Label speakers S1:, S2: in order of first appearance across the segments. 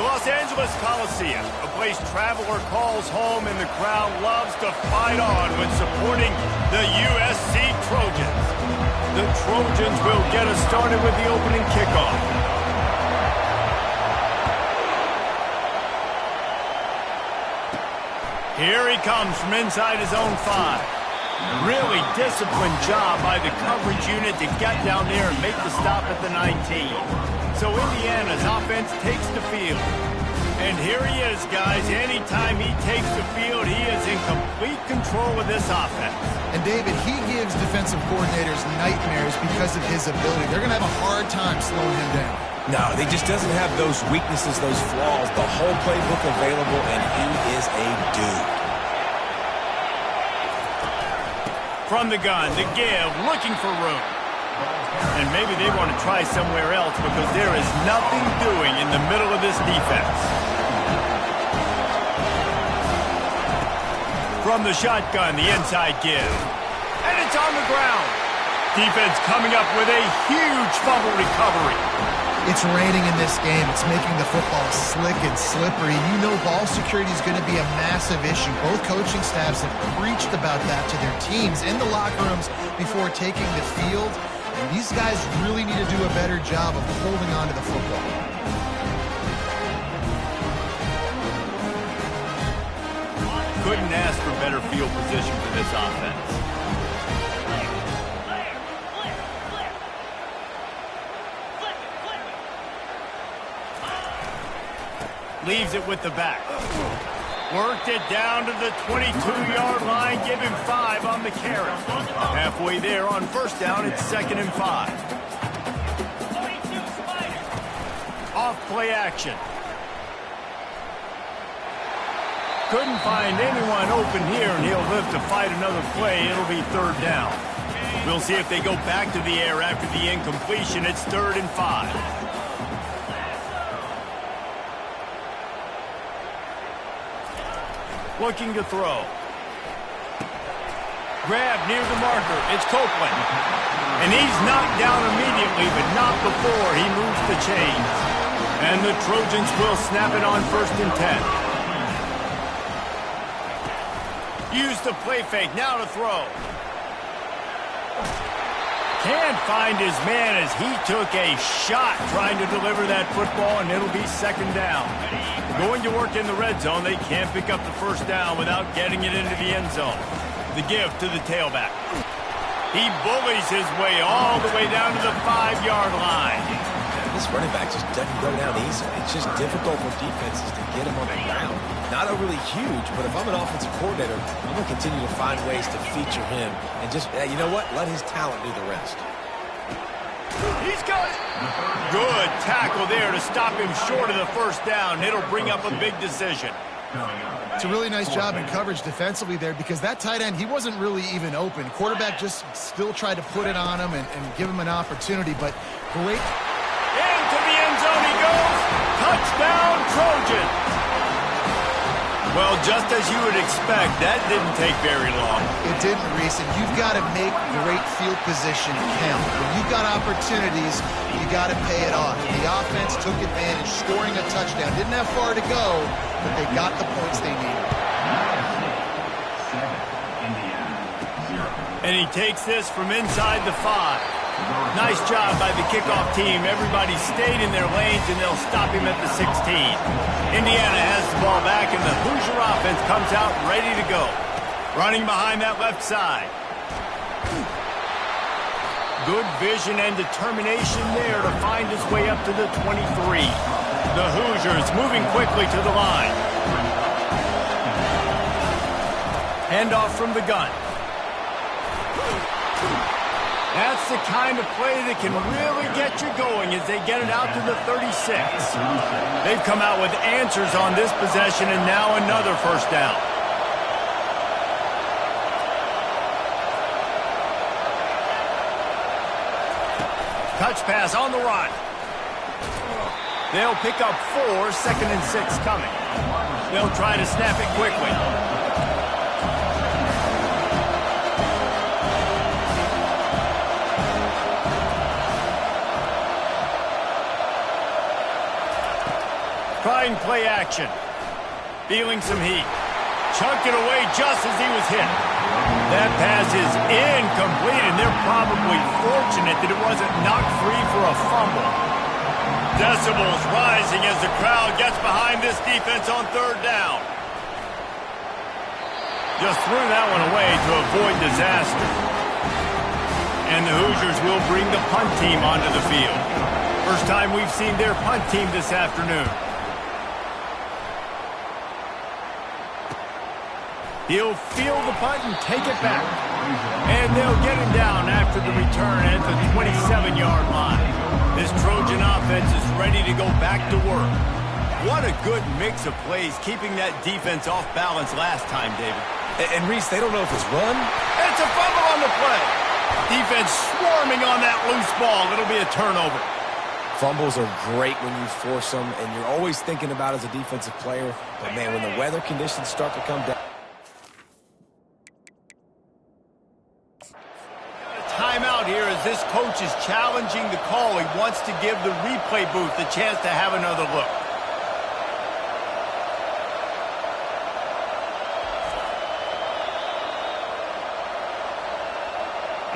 S1: The Los Angeles Coliseum, a place traveler calls home and the crowd loves to fight on when supporting the USC Trojans. The Trojans will get us started with the opening kickoff. Here he comes from inside his own 5. Really disciplined job by the coverage unit to get down there and make the stop at the 19. So Indiana's offense takes the field. And here he is, guys. Anytime he takes the field, he is in complete control of this offense.
S2: And, David, he gives defensive coordinators nightmares because of his ability. They're going to have a hard time slowing him down.
S3: No, he just doesn't have those weaknesses, those flaws, the whole playbook available, and he is a dude.
S1: From the gun, the give, looking for room. And maybe they want to try somewhere else because there is nothing doing in the middle of this defense. From the shotgun, the inside give. And it's on the ground. Defense coming up with a huge fumble recovery.
S2: It's raining in this game. It's making the football slick and slippery. You know ball security is going to be a massive issue. Both coaching staffs have preached about that to their teams in the locker rooms before taking the field. And these guys really need to do a better job of holding on to the football.
S1: Couldn't ask for better field position for this offense. Leaves it with the back. Worked it down to the 22-yard line. Give him 5 on the carry. Halfway there on first down, it's 2nd and 5. Off play action. Couldn't find anyone open here, and he'll live to fight another play. It'll be 3rd down. We'll see if they go back to the air after the incompletion. It's 3rd and 5. Looking to throw. Grab near the marker. It's Copeland. And he's knocked down immediately, but not before he moves the chains. And the Trojans will snap it on 1st and 10. Use the play fake. Now to throw. Can't find his man as he took a shot trying to deliver that football, and it'll be 2nd down. Going to work in the red zone, they can't pick up the 1st down without getting it into the end zone. The give to the tailback. He bullies his way all the way down to the 5-yard line.
S3: This running back just doesn't go down easily. It's just difficult for defenses to get him on the ground. Not overly huge, but if I'm an offensive coordinator, I'm going to continue to find ways to feature him and just, you know what, let his talent do the rest.
S1: He's got it. Good tackle there to stop him short of the 1st down. It'll bring up a big decision.
S2: It's a really nice job in coverage defensively there because that tight end, he wasn't really even open. Quarterback just still tried to put it on him and give him an opportunity, but great.
S1: Into the end zone he goes. Touchdown, Trojans. Well, just as you would expect, that didn't take very long.
S2: It didn't, Reese, and you've got to make great field position count. When you've got opportunities, you got to pay it off. The offense took advantage, scoring a touchdown. Didn't have far to go, but they got the points they needed.
S1: And he takes this from inside the 5. Nice job by the kickoff team. Everybody stayed in their lanes, and they'll stop him at the 16. Indiana has the ball back, and the Hoosier offense comes out ready to go. Running behind that left side. Good vision and determination there to find his way up to the 23. The Hoosiers moving quickly to the line. Handoff from the gun. That's the kind of play that can really get you going as they get it out to the 36. They've come out with answers on this possession, and now another 1st down. Touch pass on the run. They'll pick up 4, 2nd and 6 coming. They'll try to snap it quickly. Trying play action. Feeling some heat. Chunked it away just as he was hit. That pass is incomplete, and they're probably fortunate that it wasn't knocked free for a fumble. Decibels rising as the crowd gets behind this defense on third down. Just threw that one away to avoid disaster. And the Hoosiers will bring the punt team onto the field. First time we've seen their punt team this afternoon. He'll field the punt and take it back. And they'll get him down after the return at the 27-yard line. This Trojan offense is ready to go back to work. What a good mix of plays, keeping that defense off balance last time, David.
S3: And Reese, they don't know if it's run.
S1: It's a fumble on the play. Defense swarming on that loose ball. It'll be a turnover.
S3: Fumbles are great when you force them, and you're always thinking about as a defensive player. But, man, when the weather conditions start to come down.
S1: Timeout here as this coach is challenging the call. He wants to give the replay booth a chance to have another look.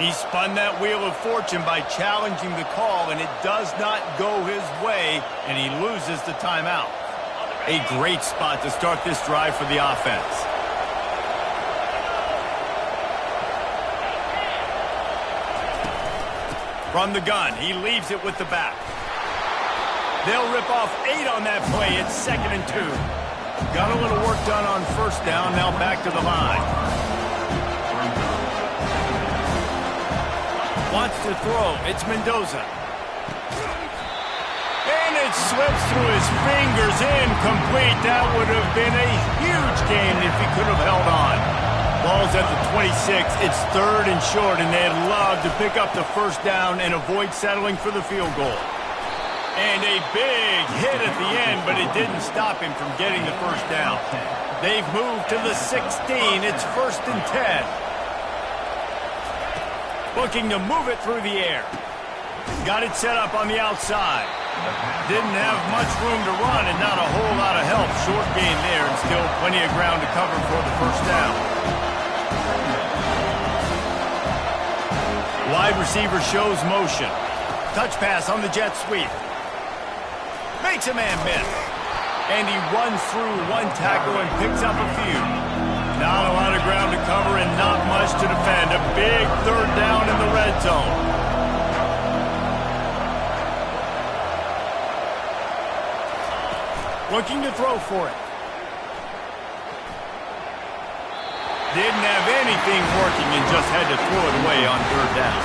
S1: He spun that wheel of fortune by challenging the call, and it does not go his way, and he loses the timeout. A great spot to start this drive for the offense. From the gun, he leaves it with the back. They'll rip off 8 on that play. It's 2nd and 2. Got a little work done on first down. Now back to the line. Wants to throw. It's Mendoza. And it slips through his fingers. Incomplete. That would have been a huge gain if he could have held on. Ball's at the 26. It's 3rd and short, and they'd love to pick up the first down and avoid settling for the field goal. And a big hit at the end, but it didn't stop him from getting the first down. They've moved to the 16. It's 1st and 10. Looking to move it through the air. Got it set up on the outside. Didn't have much room to run and not a whole lot of help. Short gain there and still plenty of ground to cover for the first down. Wide receiver shows motion. Touch pass on the jet sweep. Makes a man miss. And he runs through one tackle and picks up a few. Not a lot of ground to cover and not much to defend. A big 3rd down in the red zone. Looking to throw for it. Didn't have anything working and just had to throw it away on 3rd down.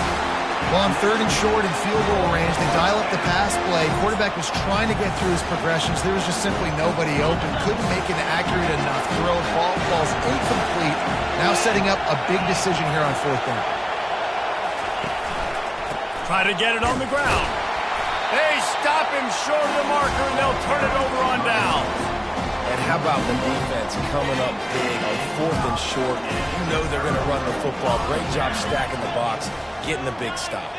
S2: Well, on 3rd and short in field goal range, they dial up the pass play. Quarterback was trying to get through his progressions. There was just simply nobody open. Couldn't make an accurate enough throw. Ball falls incomplete. Now setting up a big decision here on 4th down.
S1: Try to get it on the ground. They stop him short of the marker, and they'll turn it over on down.
S3: And how about the defense coming up big on 4th and short? You know they're going to run the football. Great job stacking the box, getting the big stop.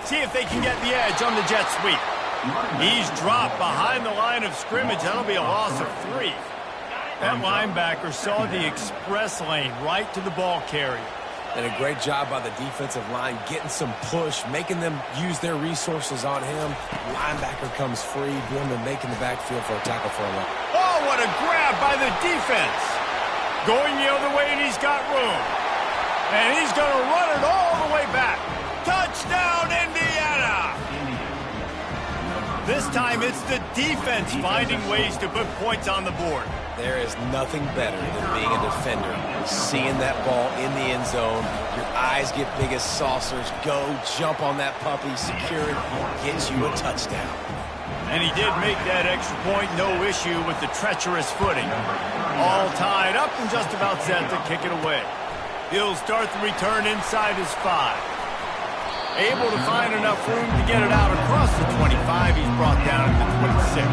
S1: See if they can get the edge on the jet sweep. He's dropped behind the line of scrimmage. That'll be a loss of 3. That linebacker saw the express lane right to the ball carrier.
S3: And a great job by the defensive line, getting some push, making them use their resources on him. Linebacker comes free, doing the making the backfield for a tackle for a loss.
S1: Oh, what a grab by the defense. Going the other way, and he's got room. And he's going to run it all the way back. Touchdown, Indiana! This time it's the defense finding ways to put points on the board.
S3: There is nothing better than being a defender. Seeing that ball in the end zone, your eyes get big as saucers. Go, jump on that puppy, secure it, gets you a touchdown.
S1: And he did make that extra point, no issue with the treacherous footing. All tied up and just about set to kick it away. He'll start the return inside his 5. Able to find enough room to get it out across the 25. He's brought down at the 26.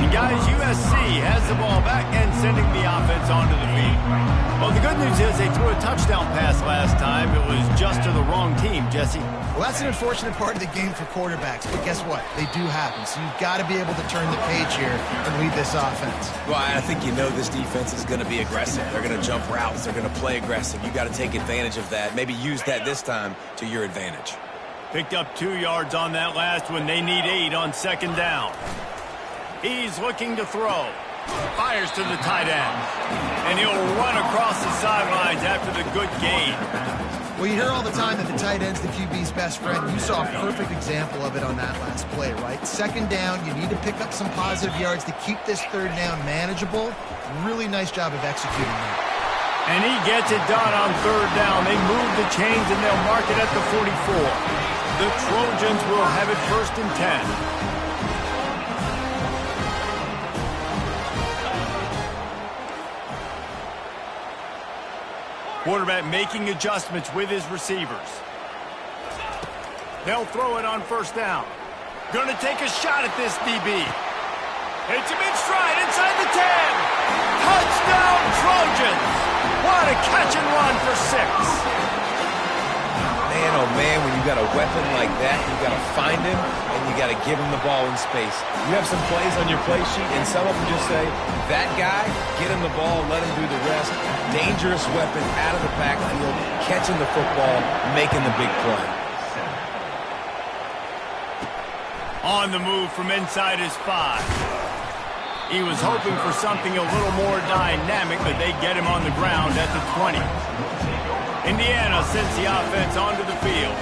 S1: And guys, USC has the ball back and sending the offense onto the field. Well, the good news is they threw a touchdown pass last time. It was just to the wrong team, Jesse.
S2: Well, that's an unfortunate part of the game for quarterbacks, but guess what? They do happen, so you've got to be able to turn the page here and lead this offense.
S3: Well, I think you know this defense is going to be aggressive. They're going to jump routes. They're going to play aggressive. You got to take advantage of that. Maybe use that this time to your advantage.
S1: Picked up 2 yards on that last one. They need 8 on second down. He's looking to throw. Fires to the tight end. And he'll run across the sidelines after the good gain.
S2: Well, you hear all the time that the tight end's the QB's best friend. You saw a perfect example of it on that last play, right? Second down, you need to pick up some positive yards to keep this third down manageable. Really nice job of executing that.
S1: And he gets it done on third down. They move the chains and they'll mark it at the 44. The Trojans will have it 1st and 10. Quarterback making adjustments with his receivers. They'll throw it on 1st down. Gonna take a shot at this DB. Hits him in stride inside the 10. Touchdown Trojans. What a catch and run for 6.
S3: Man, oh man, when you got a weapon like that, you got to find him and you got to give him the ball in space. You have some plays on your play sheet, and some of them just say, that guy, get him the ball, let him do the rest. Dangerous weapon out of the backfield, catching the football, making the big play.
S1: On the move from inside his 5. He was hoping for something a little more dynamic, but they get him on the ground at the 20. Indiana sends the offense onto the field.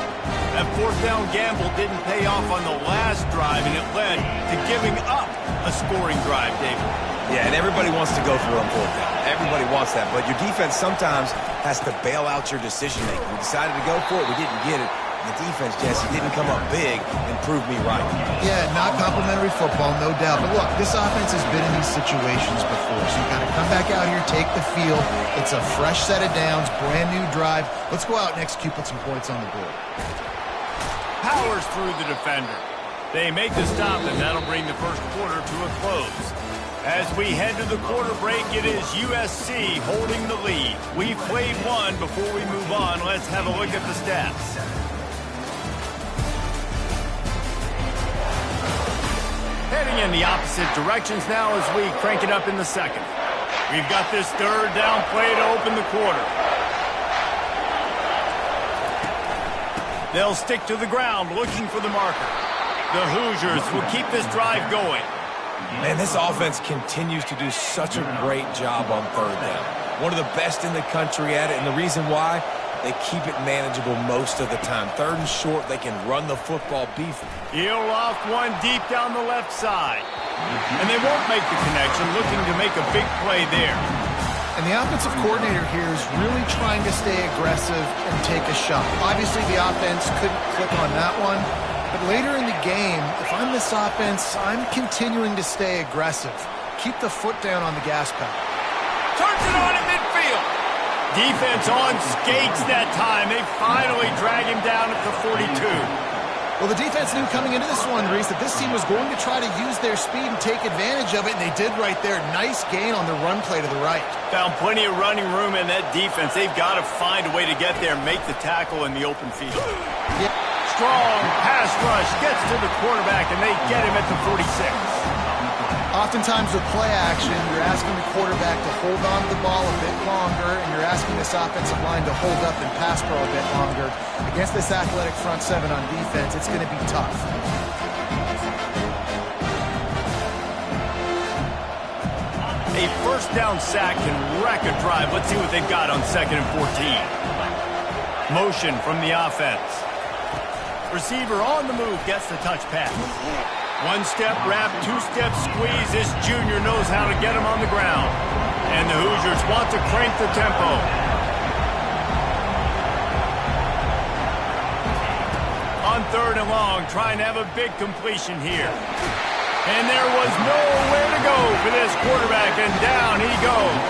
S1: That 4th down gamble didn't pay off on the last drive, and it led to giving up a scoring drive, David.
S3: Yeah, and everybody wants to go for it on 4th down. Everybody wants that, but your defense sometimes has to bail out your decision-making. We decided to go for it. We didn't get it. The defense, Jesse, didn't come up big and prove me right.
S2: Yeah, not complimentary football, no doubt. But look, this offense has been in these situations before, so you got to come back out here, take the field. It's a fresh set of downs, brand new drive. Let's go out and execute, put some points on the board.
S1: Powers through the defender. They make the stop, and that'll bring the first quarter to a close. As we head to the quarter break, it is USC holding the lead. We've played one. Before we move on, let's have a look at the stats. Heading in the opposite directions now as we crank it up in the second. We've got this third down play to open the quarter. They'll stick to the ground looking for the marker. The Hoosiers will keep this drive going.
S3: Man, this offense continues to do such a great job on third down. One of the best in the country at it, and the reason why, they keep it manageable most of the time. 3rd and short, they can run the football beef.
S1: He'll off one deep down the left side. And they won't make the connection, looking to make a big play there.
S2: And the offensive coordinator here is really trying to stay aggressive and take a shot. Obviously, the offense couldn't click on that one. But later in the game, if I'm this offense, I'm continuing to stay aggressive. Keep the foot down on the gas pedal.
S1: Turns it on in midfield. Defense on skates that time. They finally drag him down at the 42.
S2: Well, the defense knew coming into this one, Reese, that this team was going to try to use their speed and take advantage of it, and they did right there. Nice gain on the run play to the right.
S1: Found plenty of running room in that defense. They've got to find a way to get there and make the tackle in the open field.
S2: Yeah.
S1: Strong pass rush gets to the quarterback, and they get him at the 46.
S2: Oftentimes with play action, you're asking the quarterback to hold on to the ball a bit longer, and you're asking this offensive line to hold up and pass pro a bit longer. Against this athletic front 7 on defense, it's going to be tough.
S1: A 1st down sack can wreck a drive. Let's see what they've got on 2nd and 14. Motion from the offense. Receiver on the move gets the touch pass. 1-step wrap, 2-step squeeze. This junior knows how to get him on the ground. And the Hoosiers want to crank the tempo. On 3rd and long, trying to have a big completion here. And there was nowhere to go for this quarterback, and down he goes.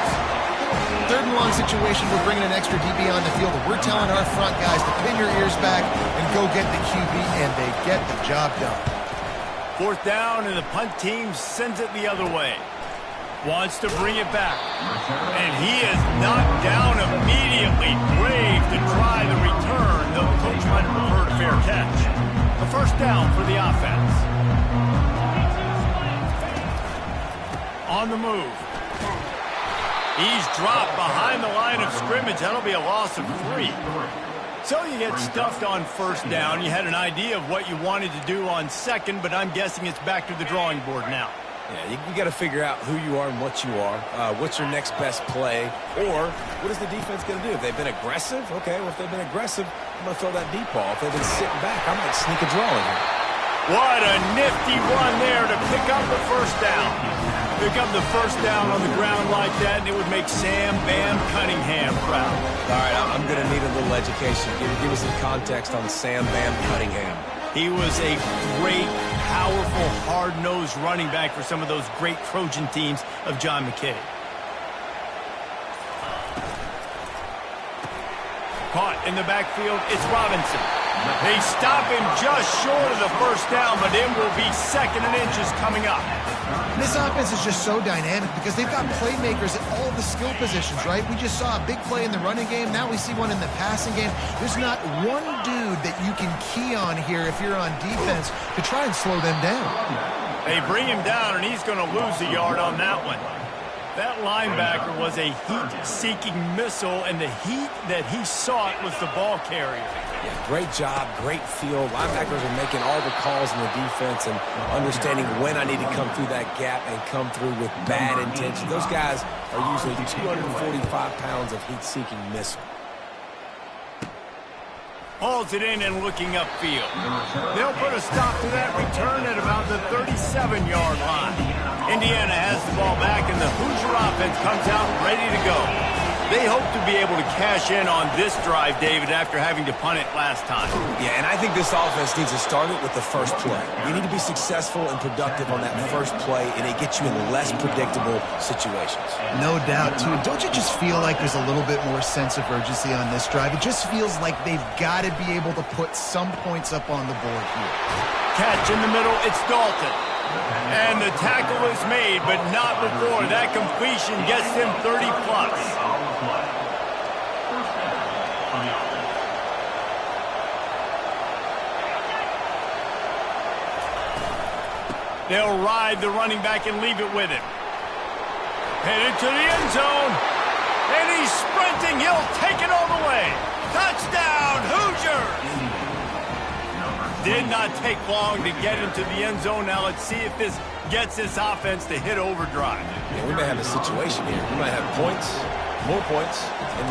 S2: 3rd and long situation, we're bringing an extra DB on the field, and we're telling our front guys to pin your ears back and go get the QB, and they get the job done.
S1: 4th down, and the punt team sends it the other way. Wants to bring it back. And he is knocked down immediately. Brave to try the return, though the coach might have preferred a fair catch. A first down for the offense. On the move. He's dropped behind the line of scrimmage. That'll be a loss of 3. So you get stuffed on first down. You had an idea of what you wanted to do on second, but I'm guessing it's back to the drawing board now.
S3: Yeah, you got to figure out who you are and what you are. What's your next best play? Or what is the defense going to do? If they've been aggressive, okay, well, if they've been aggressive, I'm going to throw that deep ball. If they've been sitting back, I might sneak a draw in here.
S1: What a nifty run there to pick up the first down. Pick up the first down on the ground like that, and it would make Sam Bam Cunningham proud.
S3: All right, I'm going to need a little education. Give me some context on Sam Bam Cunningham.
S1: He was a great, powerful, hard-nosed running back for some of those great Trojan teams of John McKay. Caught in the backfield, it's Robinson. They stop him just short of the first down, but it will be second and inches coming up.
S2: This offense is just so dynamic because they've got playmakers at all the skill positions, right? We just saw a big play in the running game. Now we see one in the passing game. There's not one dude that you can key on here if you're on defense to try and slow them down.
S1: They bring him down, and he's going to lose a yard on that one. That linebacker was a heat-seeking missile, and the heat that he sought was the ball carrier.
S3: Yeah, great job, great feel. Linebackers are making all the calls in the defense and understanding when I need to come through that gap and come through with bad intention. Those guys are usually 245 pounds of heat-seeking missile.
S1: Hauls it in and looking upfield. They'll put a stop to that return at about the 37-yard line. Indiana has the ball back, and the Hoosier offense comes out ready to go. They hope to be able to cash in on this drive, David, after having to punt it last time.
S3: Yeah, and I think this offense needs to start it with the first play. You need to be successful and productive on that first play, and it gets you in less predictable situations.
S2: No doubt, too. Don't you just feel like there's a little bit more sense of urgency on this drive? It just feels like they've got to be able to put some points up on the board here.
S1: Catch in the middle, it's Dalton. And the tackle is made, but not before. That completion gets them 30-plus. They'll ride the running back and leave it with him. Headed to the end zone. And he's sprinting. He'll take it all the way. Touchdown, Hoosiers! Did not take long to get into the end zone. Now let's see if this gets this offense to hit overdrive.
S3: Yeah, we may have a situation here. We might have points, and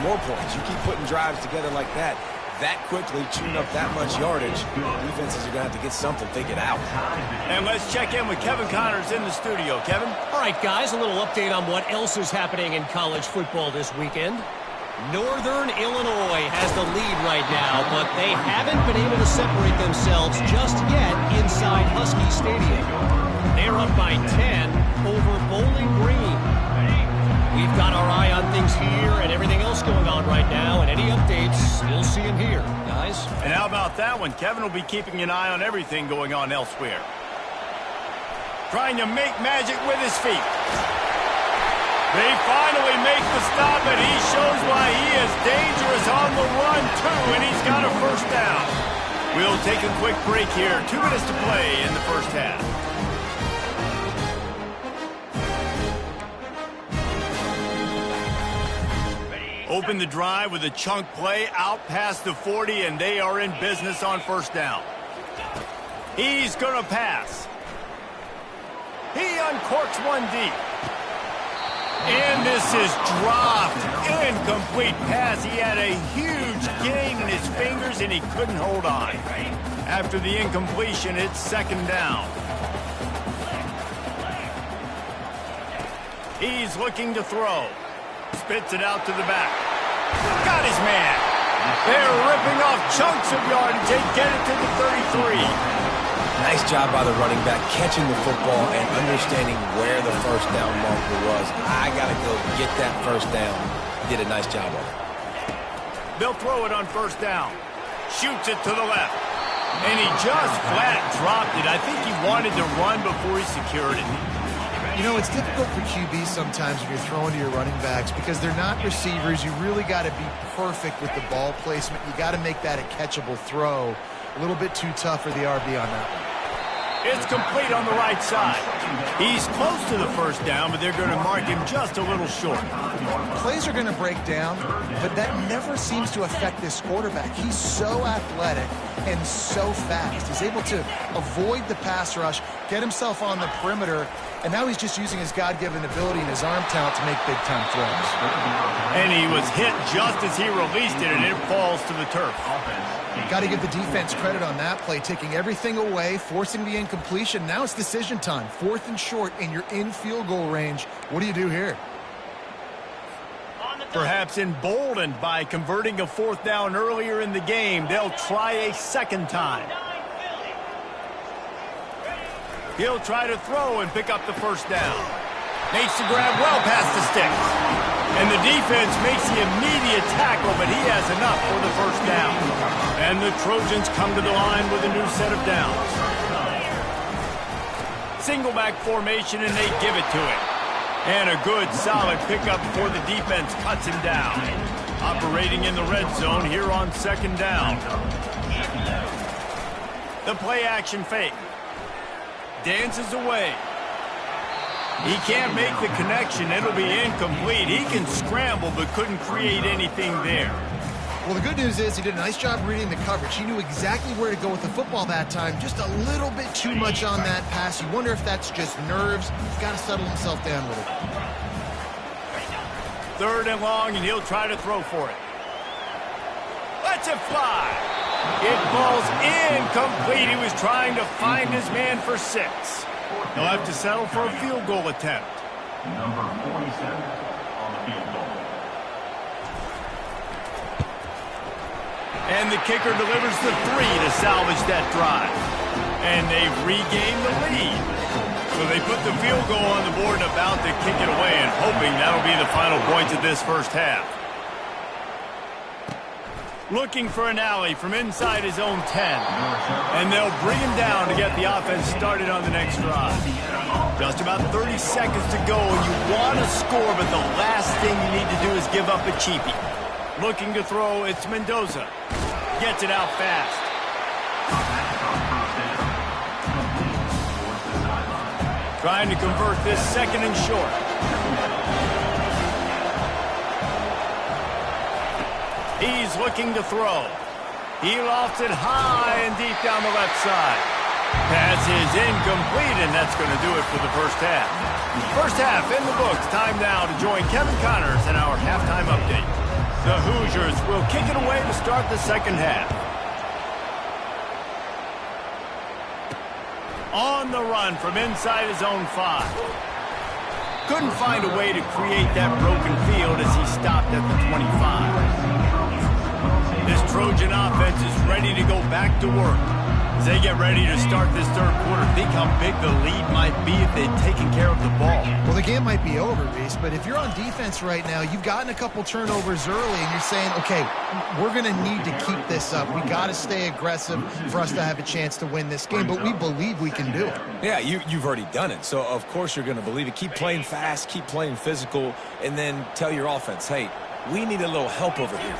S3: more points. You keep putting drives together like that quickly, chewing up that much yardage, defenses are going to have to get something figured out.
S1: And let's check in with Kevin Connors in the studio. Kevin?
S4: All right, guys, a little update on what else is happening in college football this weekend. Northern Illinois has the lead right now, but they haven't been able to separate themselves just yet inside Husky Stadium. They're up by 10 over Bowling Green. We've got our eye on things here and everything else going on right now, and any updates, you'll see them here, guys.
S1: And how about that one? Kevin will be keeping an eye on everything going on elsewhere. Trying to make magic with his feet. They finally make the stop, and he shows why he is dangerous on the run, too, and he's got a first down. We'll take a quick break here. 2 minutes to play in the first half. Open the drive with a chunk play out past the 40, and they are in business on first down. He's going to pass. He uncorks one deep. And this is dropped. Incomplete pass. He had a huge gain in his fingers, and he couldn't hold on. After the incompletion, it's second down. He's looking to throw. Spits it out to the back. Got his man. They're ripping off chunks of yardage. They get it to the 33.
S3: Nice job by the running back catching the football and understanding where the first down marker was. I got to go get that first down. Did a nice job of it.
S1: They'll throw it on first down. Shoots it to the left. And he just flat dropped it. I think he wanted to run before he secured it.
S2: You know, it's difficult for QBs sometimes when you're throwing to your running backs because they're not receivers. You really got to be perfect with the ball placement. You got to make that a catchable throw. A little bit too tough for the RB on that one.
S1: It's complete on the right side. He's close to the first down, but they're going to mark him just a little short.
S2: Plays are going to break down, but that never seems to affect this quarterback. He's so athletic and so fast. He's able to avoid the pass rush, get himself on the perimeter, and now he's just using his God-given ability and his arm talent to make big-time throws.
S1: And he was hit just as he released it, and it falls to the turf.
S2: Got to give the defense credit on that play, taking everything away, forcing the incompletion. Now it's decision time. 4th and short, and you're in field goal range. What do you do here?
S1: Perhaps emboldened by converting a 4th down earlier in the game, they'll try a second time. He'll try to throw and pick up the first down. Makes the grab well past the sticks. And the defense makes the immediate tackle, but he has enough for the first down. And the Trojans come to the line with a new set of downs. Single back formation, and they give it to him. And a good, solid pickup before the defense cuts him down. Operating in the red zone here on 2nd down. The play action fake. Dances away. He can't make the connection. It'll be incomplete. He can scramble, but couldn't create anything there.
S2: Well, the good news is he did a nice job reading the coverage. He knew exactly where to go with the football that time. Just a little bit too much on that pass. You wonder if that's just nerves. He's got to settle himself down a little bit.
S1: 3rd and long, and he'll try to throw for it. Lets it fly. It falls incomplete. He was trying to find his man for 6. He'll have to settle for a field goal attempt.
S5: Number 47 on the field goal.
S1: And the kicker delivers the 3 to salvage that drive. And they've regained the lead. So they put the field goal on the board and about to kick it away and hoping that'll be the final points of this first half. Looking for an alley from inside his own 10. And they'll bring him down to get the offense started on the next drive. Just about 30 seconds to go, and you want to score, but the last thing you need to do is give up a cheapie. Looking to throw, it's Mendoza. Gets it out fast. Trying to convert this 2nd and short. He's looking to throw. He lofts it high and deep down the left side. Pass is incomplete, and that's going to do it for the first half. First half in the books. Time now to join Kevin Connors in our halftime update. The Hoosiers will kick it away to start the second half. On the run from inside his own 5. Couldn't find a way to create that broken field as he stopped at the 25. This Trojan offense is ready to go back to work. As they get ready to start this 3rd quarter, think how big the lead might be if they'd taken care of the ball.
S2: Well, the game might be over, Reese, but if you're on defense right now, you've gotten a couple turnovers early, and you're saying, okay, we're going to need to keep this up. We got to stay aggressive for us to have a chance to win this game, but we believe we can do it.
S3: Yeah, you've already done it, so of course you're going to believe it. Keep playing fast, keep playing physical, and then tell your offense, hey, we need a little help over here.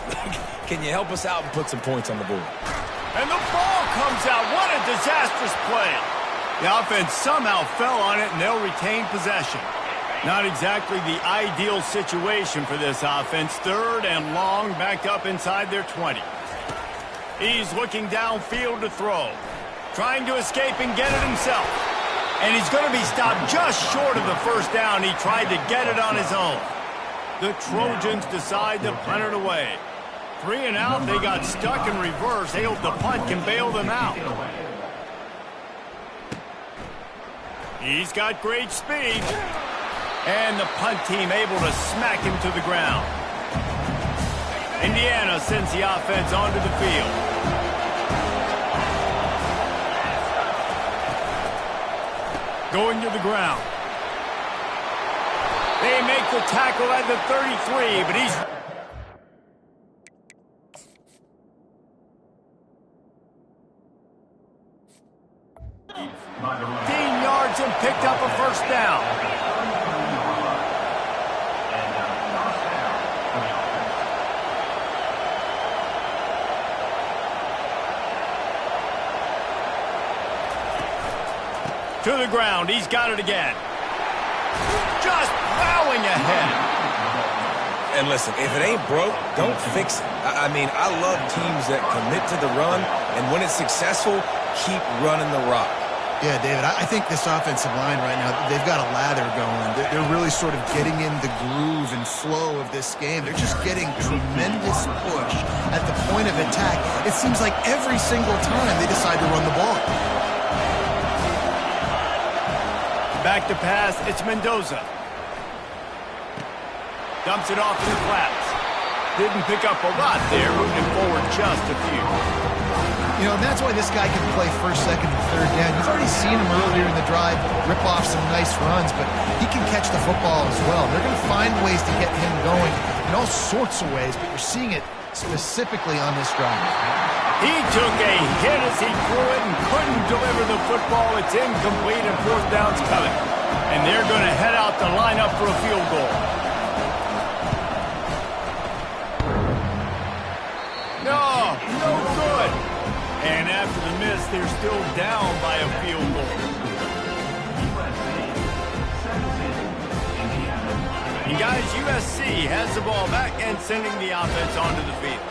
S3: Can you help us out and put some points on the board?
S1: And the ball comes out. What a disastrous play. The offense somehow fell on it, and they'll retain possession. Not exactly the ideal situation for this offense. 3rd and long, back up inside their 20. He's looking downfield to throw. Trying to escape and get it himself. And he's going to be stopped just short of the first down. He tried to get it on his own. The Trojans decide to punt it away. 3 and out, they got stuck in reverse. They hope the punt can bail them out. He's got great speed. And the punt team able to smack him to the ground. Indiana sends the offense onto the field. Going to the ground. They make the tackle at the 33, but he's... yards and picked up a first down. To the ground. He's got it again. Just plowing ahead.
S3: And listen, if it ain't broke, don't fix it. I mean, I love teams that commit to the run, and when it's successful, keep running the rock.
S2: Yeah, David, I think this offensive line right now, they've got a lather going. They're really sort of getting in the groove and flow of this game. They're just getting tremendous push at the point of attack. It seems like every single time they decide to run the ball.
S1: Back to pass, it's Mendoza. Dumps it off to the flats. Didn't pick up a lot there, moving forward just a few.
S2: You know, and that's why this guy can play first, second, and third down. You've already seen him earlier in the drive rip off some nice runs, but he can catch the football as well. They're going to find ways to get him going in all sorts of ways, but you're seeing it specifically on this drive.
S1: He took a hit as he threw it and couldn't deliver the football. It's incomplete and fourth down's coming. And they're going to head out to line up for a field goal. No good. And after the miss, they're still down by a field goal. And guys, USC has the ball back and sending the offense onto the field.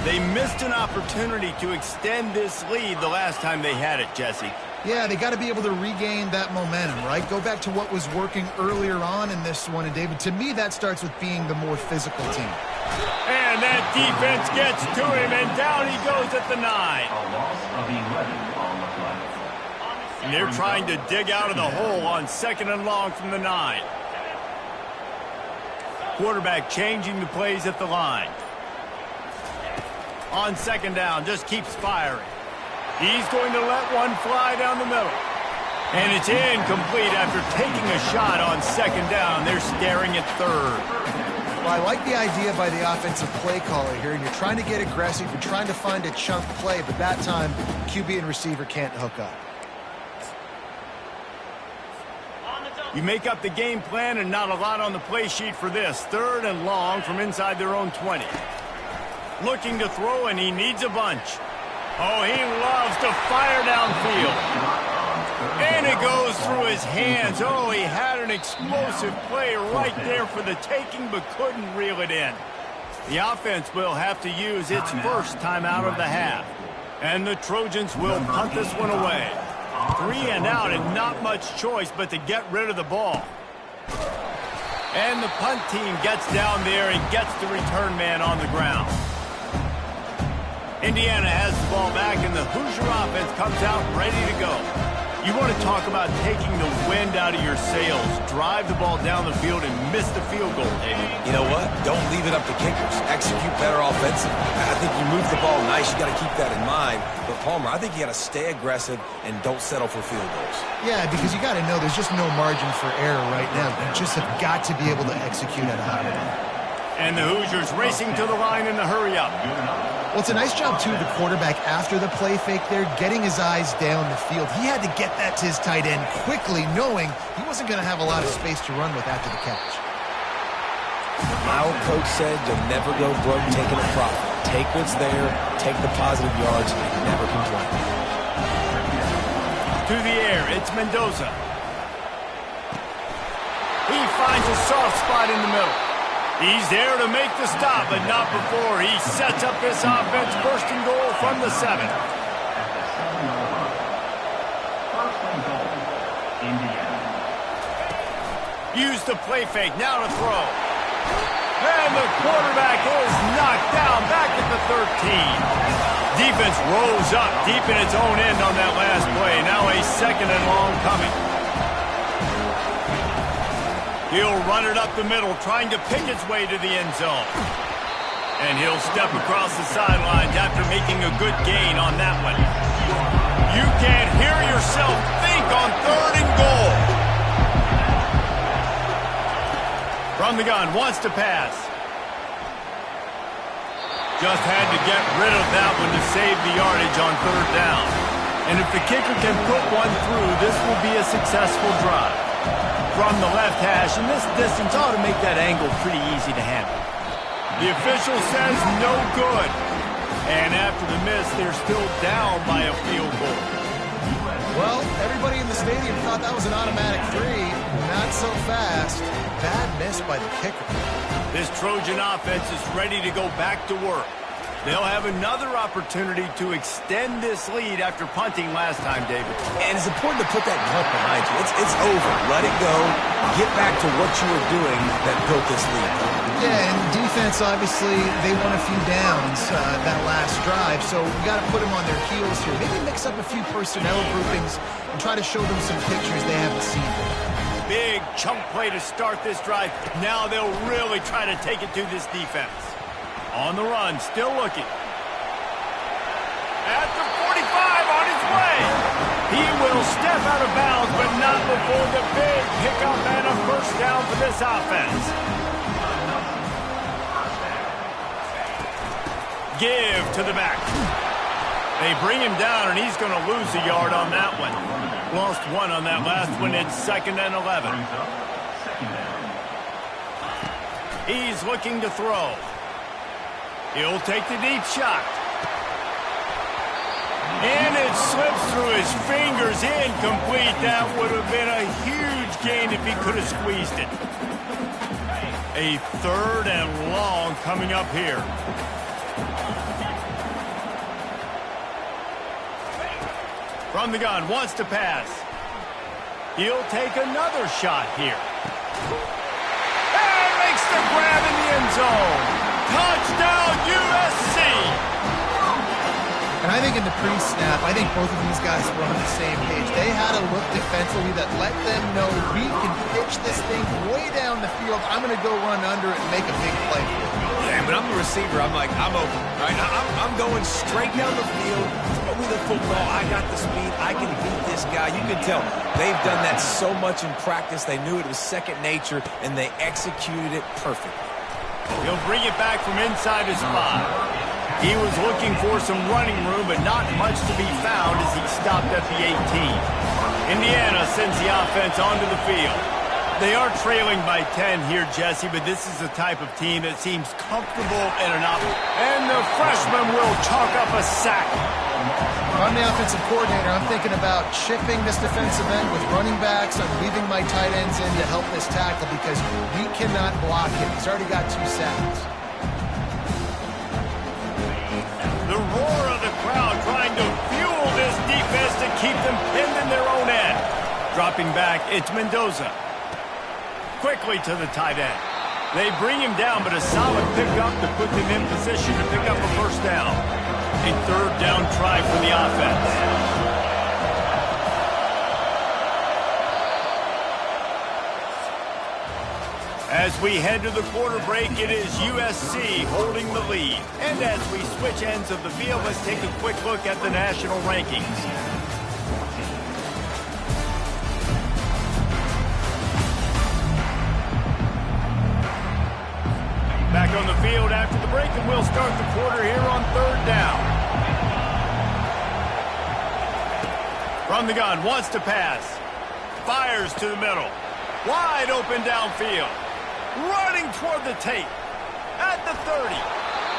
S1: They missed an opportunity to extend this lead the last time they had it, Jesse.
S2: Yeah, they got to be able to regain that momentum, right? Go back to what was working earlier on in this one. And, David, to me, that starts with being the more physical team.
S1: And that defense gets to him, and down he goes at the 9.
S5: A loss of 11 on the play.
S1: And they're trying to dig out of the hole on second and long from the 9. Quarterback changing the plays at the line. On second down, just keeps firing. He's going to let one fly down the middle. And it's incomplete after taking a shot on second down. They're staring at third.
S2: Well, I like the idea by the offensive play caller here, and you're trying to get aggressive. You're trying to find a chunk play, but that time, QB and receiver can't hook up.
S1: You make up the game plan and not a lot on the play sheet for this. Third and long from inside their own 20. Looking to throw, and he needs a bunch. Oh, he loves to fire downfield. And it goes through his hands. Oh, he had an explosive play right there for the taking, but couldn't reel it in. The offense will have to use its first timeout of the half. And the Trojans will punt this one away. 3 and out, and not much choice but to get rid of the ball. And the punt team gets down there and gets the return man on the ground. Indiana has the ball back, and the Hoosier offense comes out ready to go. You want to talk about taking the wind out of your sails. Drive the ball down the field and miss the field goal, David.
S3: You know what? Don't leave it up to kickers. Execute better offensively. I think you move the ball nice. You got to keep that in mind. But, Palmer, I think you got to stay aggressive and don't settle for field goals.
S2: Yeah, because you got to know there's just no margin for error right now. You just have got to be able to execute at a high level.
S1: And the Hoosiers racing to the line in the hurry-up.
S2: Well, it's a nice job, too, the quarterback after the play fake there, getting his eyes down the field. He had to get that to his tight end quickly, knowing he wasn't going to have a lot of space to run with after the catch.
S3: My old coach said you'll never go broke taking a profit. Take what's there, take the positive yards, and never complain.
S1: To the air, it's Mendoza. He finds a soft spot in the middle. He's there to make the stop, but not before he sets up this offense. First and goal from the 7.
S5: First and goal, Indiana.
S1: Use the play fake, now to throw. And the quarterback is knocked down back at the 13. Defense rose up deep in its own end on that last play. Now a second and long coming. He'll run it up the middle, trying to pick his way to the end zone. And he'll step across the sidelines after making a good gain on that one. You can't hear yourself think on third and goal. From the gun, wants to pass. Just had to get rid of that one to save the yardage on third down. And if the kicker can put one through, this will be a successful drive. From the left hash, and this distance ought to make that angle pretty easy to handle. The official says no good. And after the miss, they're still down by a field goal.
S2: Well, everybody in the stadium thought that was an automatic 3. Not so fast. Bad miss by the kicker.
S1: This Trojan offense is ready to go back to work. They'll have another opportunity to extend this lead after punting last time, David.
S3: And it's important to put that punt behind you. It's over. Let it go. Get back to what you were doing that built this lead.
S2: Yeah, and defense, obviously, they won a few downs that last drive, so we got to put them on their heels here. Maybe mix up a few personnel groupings and try to show them some pictures they haven't seen.
S1: Big chunk play to start this drive. Now they'll really try to take it to this defense. On the run, still looking. At the 45, on his way. He will step out of bounds, but not before the big pickup and a first down for this offense. Give to the back. They bring him down, and he's going to lose a yard on that one. Lost one on that last one. It's 2nd and 11. He's looking to throw. He'll take the deep shot. And it slips through his fingers, incomplete. That would have been a huge gain if he could have squeezed it. A 3rd and long coming up here. From the gun, wants to pass. He'll take another shot here. And makes the grab in the end zone. Touchdown, USC!
S2: And I think in the pre-snap, I think both of these guys were on the same page. They had a look defensively that let them know we can pitch this thing way down the field. I'm going to go run under it and make a big play for it.
S3: Yeah, but I'm the receiver. I'm like, I'm open, right? I'm going straight down the field. Throw me the football. I got the speed. I can beat this guy. You can tell they've done that so much in practice. They knew it was second nature, and they executed it perfectly.
S1: He'll bring it back from inside his spot. He was looking for some running room, but not much to be found as he stopped at the 18. Indiana sends the offense onto the field. They are trailing by 10 here, Jesse, but this is the type of team that seems comfortable in an offense. And the freshman will chalk up a sack.
S2: I'm the offensive coordinator. I'm thinking about chipping this defensive end with running backs. I'm leaving my tight ends in to help this tackle because we cannot block him. He's already got 2 sacks.
S1: The roar of the crowd trying to fuel this defense to keep them pinned in their own end. Dropping back, it's Mendoza. Quickly to the tight end. They bring him down, but a solid pickup to put them in position to pick up a first down. A 3rd down try for the offense. As we head to the quarter break, it is USC holding the lead. And as we switch ends of the field, let's take a quick look at the national rankings. Back on the field after the break, and we'll start the quarter here on 3rd down. From the gun, wants to pass. Fires to the middle. Wide open downfield. Running toward the tape. At the 30.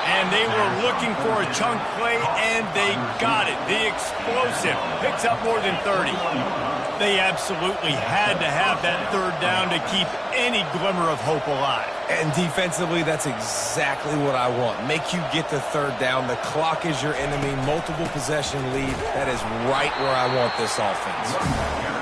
S1: And they were looking for a chunk play, and they got it. The explosive picks up more than 30. They absolutely had to have that 3rd down to keep any glimmer of hope alive.
S3: And defensively, that's exactly what I want. Make you get the 3rd down. The clock is your enemy. Multiple possession lead. That is right where I want this offense.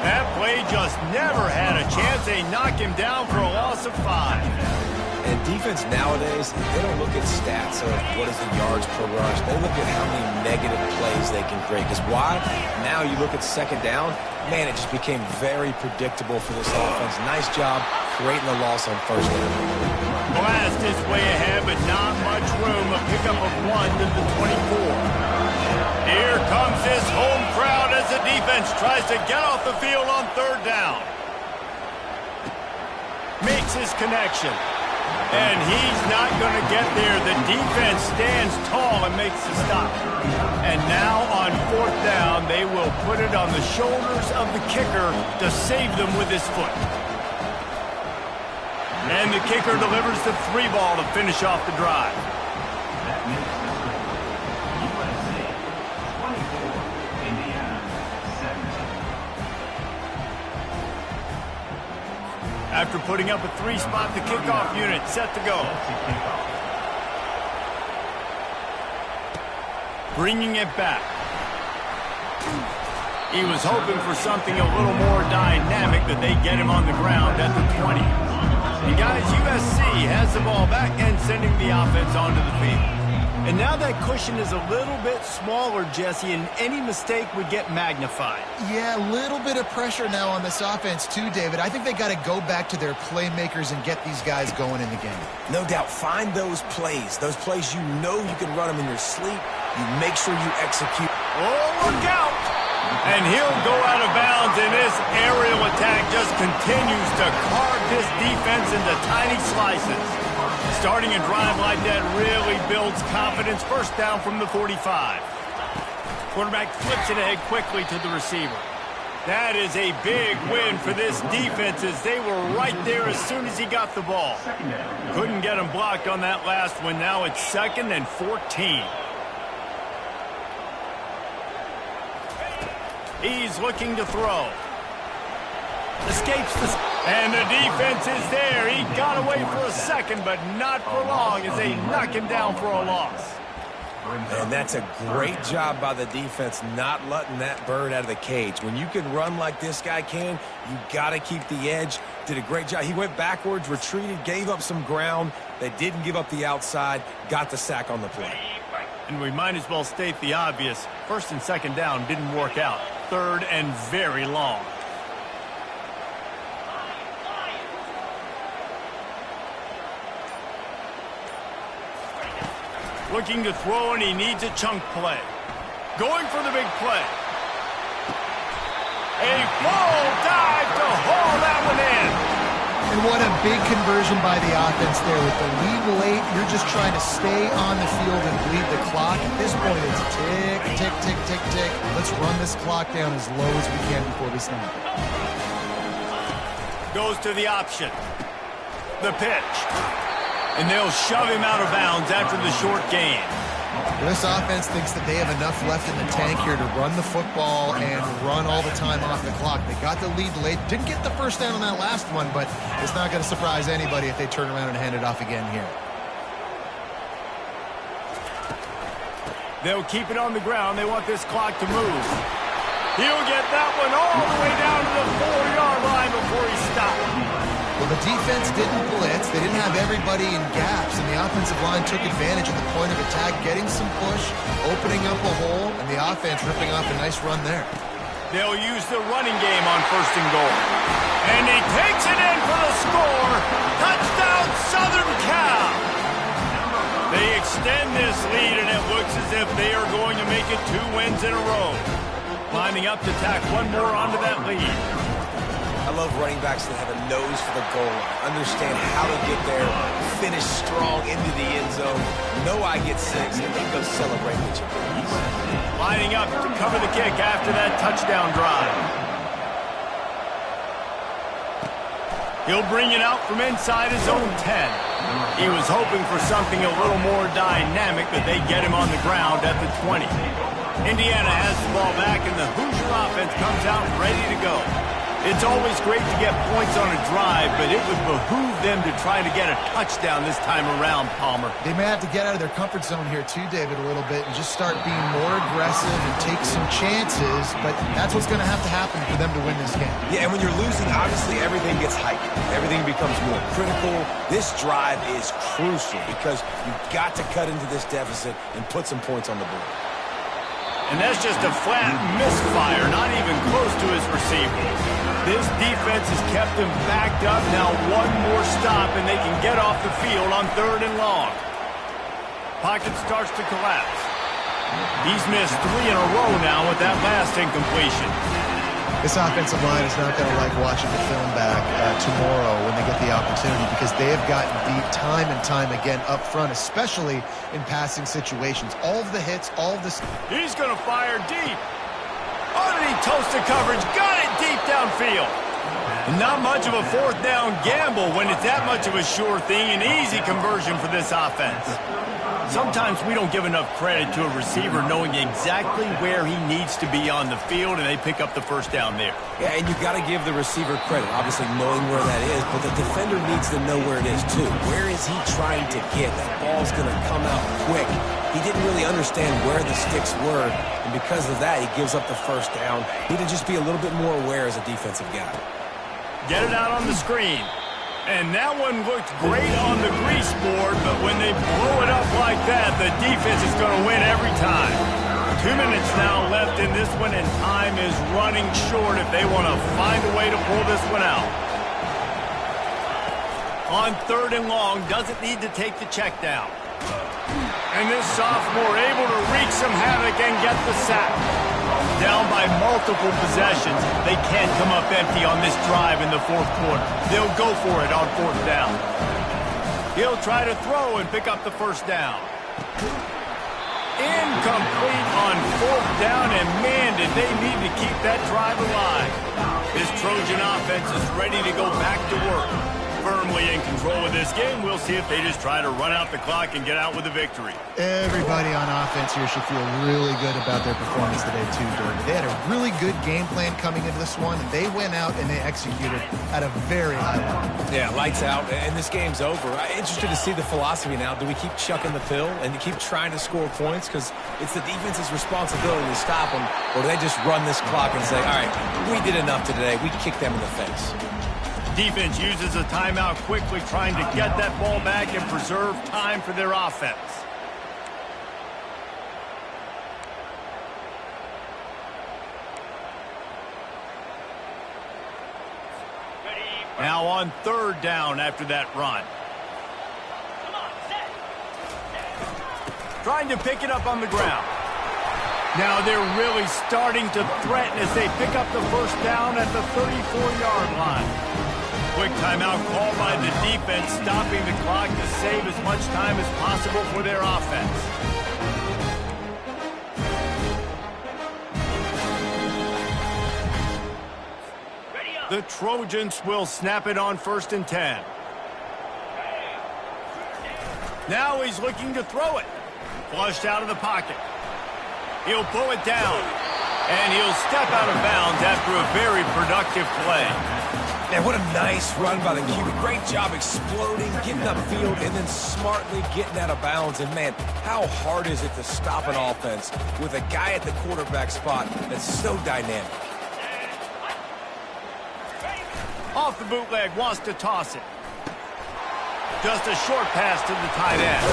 S1: That play just never had a chance. They knock him down for a loss of 5.
S3: And defense nowadays, they don't look at stats of what is the yards per rush. They look at how many negative plays they can create. Because why? Now you look at 2nd down, man, it just became very predictable for this offense. Nice job creating the loss on 1st down.
S1: Blast is way ahead, but not much room. A pickup of 1 to the 24. Here comes this home crowd as the defense tries to get off the field on 3rd down. Makes his connection. And he's not going to get there. The defense stands tall and makes the stop. And now on 4th down, they will put it on the shoulders of the kicker to save them with his foot. And the kicker delivers the 3 ball to finish off the drive.
S5: That makes the score USC 24, Indiana 17.
S1: After putting up a 3-spot, the kickoff unit set to go. Bringing it back. He was hoping for something a little more dynamic, that they get him on the ground at the 20. And guys, USC has the ball back and sending the offense onto the field. And now that cushion is a little bit smaller, Jesse, and any mistake would get magnified.
S2: Yeah, a little bit of pressure now on this offense too, David. I think they got to go back to their playmakers and get these guys going in the game.
S3: No doubt, find those plays you know you can run them in your sleep. You make sure you execute.
S1: Oh, look out! And he'll go out of bounds, and this aerial attack just continues to carve this defense into tiny slices. Starting a drive like that really builds confidence. 1st down from the 45. Quarterback flips it ahead quickly to the receiver. That is a big win for this defense, as they were right there as soon as he got the ball. Couldn't get him blocked on that last one. Now it's 2nd and 14. He's looking to throw. Escapes the... And the defense is there. He got away for a second, but not for long, as they knock him down for a loss.
S3: And that's a great job by the defense, not letting that bird out of the cage. When you can run like this guy can, you got to keep the edge. Did a great job. He went backwards, retreated, gave up some ground. They didn't give up the outside, got the sack on the play.
S1: And we might as well state the obvious. 1st and 2nd down didn't work out. 3rd and very long. Looking to throw, and he needs a chunk play. Going for the big play. A full dive to haul that one in.
S2: And what a big conversion by the offense there. With the lead late, you're just trying to stay on the field and bleed the clock. At this point, it's tick, tick, tick, tick, tick. Let's run this clock down as low as we can before we snap it.
S1: Goes to the option. The pitch. And they'll shove him out of bounds after the short gain.
S2: This offense thinks that they have enough left in the tank here to run the football and run all the time off the clock. They got the lead late. Didn't get the 1st down on that last one, but it's not going to surprise anybody if they turn around and hand it off again here.
S1: They'll keep it on the ground. They want this clock to move. He'll get that one all the way down to the 4-yard line before he stops.
S2: Well, the defense didn't blitz. They didn't have everybody in gaps, and the offensive line took advantage of the point of attack, getting some push, opening up a hole, and the offense ripping off a nice run there.
S1: They'll use the running game on 1st and goal. And he takes it in for the score. Touchdown, Southern Cal. They extend this lead, and it looks as if they are going to make it 2 wins in a row. Lining up to tack one more onto that lead.
S3: I love running backs that have a nose for the goal line. Understand how to get there, finish strong into the end zone. Know I get 6, and then go celebrate with you.
S1: Lining up to cover the kick after that touchdown drive. He'll bring it out from inside his own 10. He was hoping for something a little more dynamic, but they get him on the ground at the 20. Indiana has the ball back, and the Hoosier offense comes out ready to go. It's always great to get points on a drive, but it would behoove them to try to get a touchdown this time around, Palmer.
S2: They may have to get out of their comfort zone here too, David, a little bit and just start being more aggressive and take some chances, but that's what's going to happen for them to win this game.
S3: Yeah, and when you're losing, obviously everything gets hyped. Everything becomes more critical. This drive is crucial because you've got to cut into this deficit and put some points on the board.
S1: And that's just a flat misfire, not even close to his receiver. This defense has kept him backed up. Now one more stop, and they can get off the field on 3rd and long. Pocket starts to collapse. He's missed 3 in a row now with that last incompletion.
S2: This offensive line is not going to like watching the film back tomorrow when they get the opportunity, because they have gotten beat time and time again up front, especially in passing situations. All of the hits, all of the...
S1: He's going to fire deep. Oh, did he toast the coverage? Got it deep downfield. Not much of a fourth down gamble when it's that much of a sure thing, an easy conversion for this offense. Sometimes we don't give enough credit to a receiver knowing exactly where he needs to be on the field, and they pick up the first down there.
S3: Yeah, and you've got to give the receiver credit, obviously knowing where that is, but the defender needs to know where it is too. Where is he trying to get? That ball's going to come out quick. He didn't really understand where the sticks were, and because of that, he gives up the first down. Need to just be a little bit more aware as a defensive guy.
S1: Get it out on the screen. And that one looked great on the grease board, but when they blow it up like that, the defense is going to win every time. 2 minutes now left in this one, and time is running short if they want to find a way to pull this one out. On 3rd and long, doesn't need to take the check down. And this sophomore able to wreak some havoc and get the sack. Down by multiple possessions. They can't come up empty on this drive in the 4th quarter. They'll go for it on 4th down. He'll try to throw and pick up the first down. Incomplete on 4th down, and man, did they need to keep that drive alive. This Trojan offense is ready to go back to work. Firmly in control of this game. We'll see if they just try to run out the clock and get out with a victory.
S2: Everybody on offense here should feel really good about their performance today too, Jordan. They had a really good game plan coming into this one. They went out and they executed at a very high level.
S3: Yeah, lights out, and this game's over. I'm interested to see the philosophy now. Do we keep chucking the pill and keep trying to score points? Because it's the defense's responsibility to stop them, or do they just run this clock and say, all right, we did enough today. We kicked them in the face.
S1: Defense uses a timeout quickly, trying to get that ball back and preserve time for their offense. Now on 3rd down after that run. Trying to pick it up on the ground. Now they're really starting to threaten as they pick up the first down at the 34-yard line. Quick timeout call by the defense, stopping the clock to save as much time as possible for their offense. The Trojans will snap it on 1st and 10. Now he's looking to throw it. Flushed out of the pocket. He'll pull it down. And he'll step out of bounds after a very productive play.
S3: Man, what a nice run by the QB. Great job exploding, getting upfield, and then smartly getting out of bounds. And, man, how hard is it to stop an offense with a guy at the quarterback spot that's so dynamic?
S1: Off the bootleg, wants to toss it. Just a short pass to the tight end.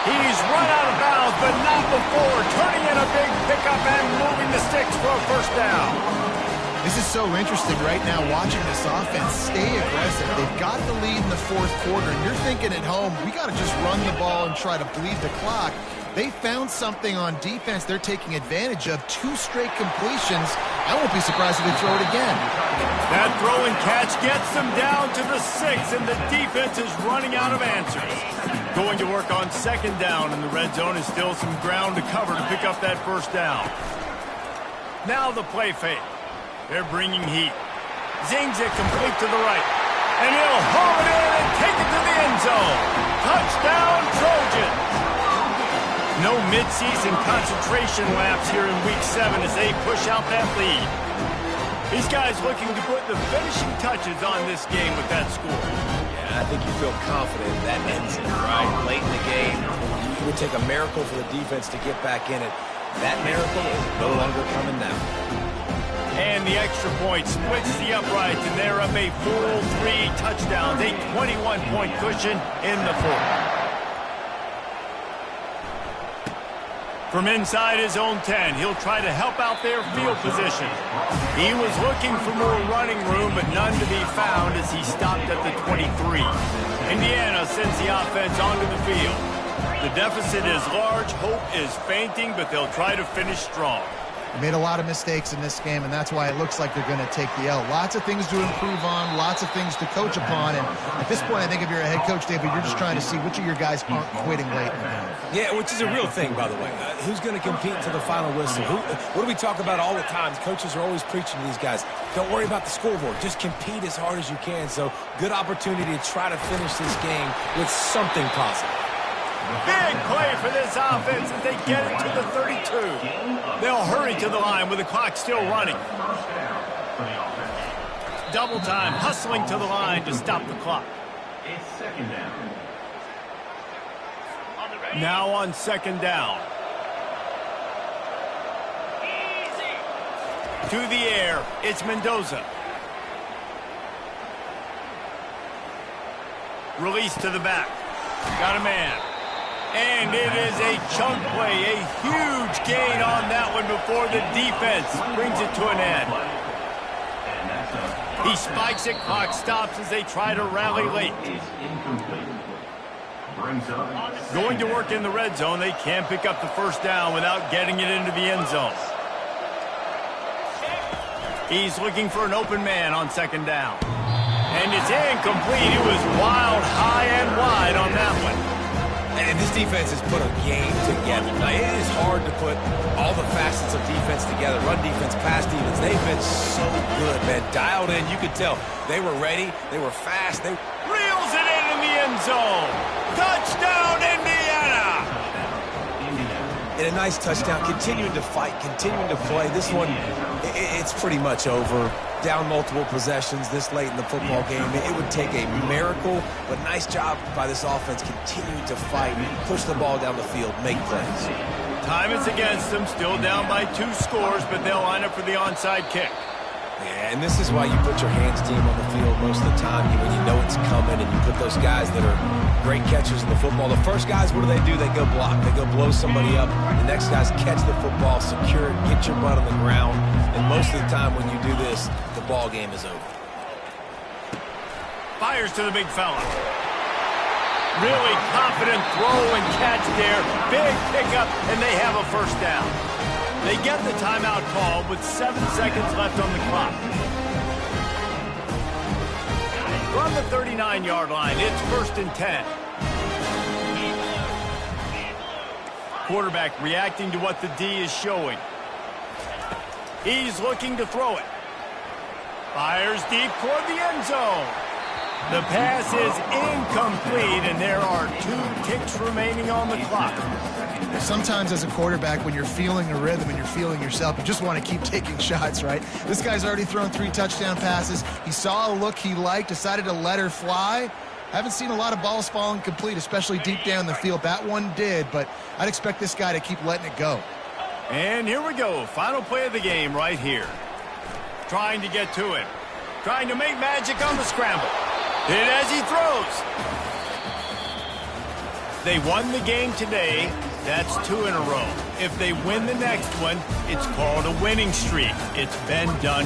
S1: He's run out of bounds, but not before. Turning in a big pickup and moving the sticks for a first down.
S2: This is so interesting right now, watching this offense stay aggressive. They've got the lead in the 4th quarter, and you're thinking at home, we got to just run the ball and try to bleed the clock. They found something on defense they're taking advantage of. 2 straight completions. I won't be surprised if they throw it again.
S1: That throw and catch gets them down to the 6, and the defense is running out of answers. Going to work on 2nd down, and the red zone is still some ground to cover to pick up that first down. Now the play fake. They're bringing heat. Zings it complete to the right. And he'll haul it in and take it to the end zone. Touchdown, Trojans. No midseason concentration laps here in Week 7 as they push out that lead. These guys looking to put the finishing touches on this game with that score.
S3: Yeah, I think you feel confident that ends it, right? Late in the game, it would take a miracle for the defense to get back in it. That miracle is no longer coming now.
S1: And the extra point splits the uprights, and they're up a full 3 touchdowns, a 21-point cushion in the 4th. From inside his own 10, he'll try to help out their field position. He was looking for more running room, but none to be found as he stopped at the 23. Indiana sends the offense onto the field. The deficit is large, hope is fainting, but they'll try to finish strong.
S2: They made a lot of mistakes in this game, and that's why it looks like they're going to take the L. Lots of things to improve on, lots of things to coach upon, and at this point, I think if you're a head coach, David, you're just trying to see which of your guys aren't quitting late in the game.
S3: Yeah, which is a real thing, by the way. Who's going to compete to the final whistle? What do we talk about all the time? Coaches are always preaching to these guys. Don't worry about the scoreboard. Just compete as hard as you can. So, good opportunity to try to finish this game with something positive.
S1: Big play for this offense as they get it to the 32. They'll hurry to the line with the clock still running. Double time, hustling to the line to stop the clock.
S5: It's second down.
S1: Now on second down. To the air, it's Mendoza. Release to the back. Got a man. And it is a chunk play, a huge gain on that one before the defense brings it to an end. He spikes it, clock stops as they try to rally late. Going to work in the red zone, they can't pick up the first down without getting it into the end zone. He's looking for an open man on second down. And it's incomplete. It was wild, high and wide on that one.
S3: And this defense has put a game together. Now, it is hard to put all the facets of defense together. Run defense, pass defense. They've been so good, man. Dialed in. You could tell they were ready. They were fast. They
S1: reels it in the end zone. Touchdown, Indiana!
S3: And a nice touchdown. Continuing to fight, continuing to play. This one, it's pretty much over. Down multiple possessions this late in the football game. It would take a miracle, but nice job by this offense continuing to fight, push the ball down the field, make plays.
S1: Time is against them, still down by 2 scores, but they'll line up for the onside kick.
S3: Yeah, and this is why you put your hands team on the field most of the time when you know it's coming, and you put those guys that are great catchers in the football. The first guys, what do? They go block. They go blow somebody up. The next guys catch the football, secure it, get your butt on the ground. And most of the time when you do this, the ball game is over.
S1: Fires to the big fella. Really confident throw and catch there. Big pickup, and they have a first down. They get the timeout called with 7 seconds left on the clock. From the 39-yard line, it's 1st and 10. Quarterback reacting to what the D is showing. He's looking to throw it. Fires deep toward the end zone. The pass is incomplete, and there are 2 ticks remaining on the clock.
S2: Sometimes as a quarterback, when you're feeling a rhythm and you're feeling yourself, you just want to keep taking shots, right? This guy's already thrown 3 touchdown passes. He saw a look he liked, decided to let her fly. Haven't seen a lot of balls falling complete, especially deep down the field. That one did, but I'd expect this guy to keep letting it go.
S1: And here we go. Final play of the game right here. Trying to get to it. Trying to make magic on the scramble. Hit as he throws. They won the game today. That's 2 in a row. If they win the next one, it's called a winning streak. It's been done.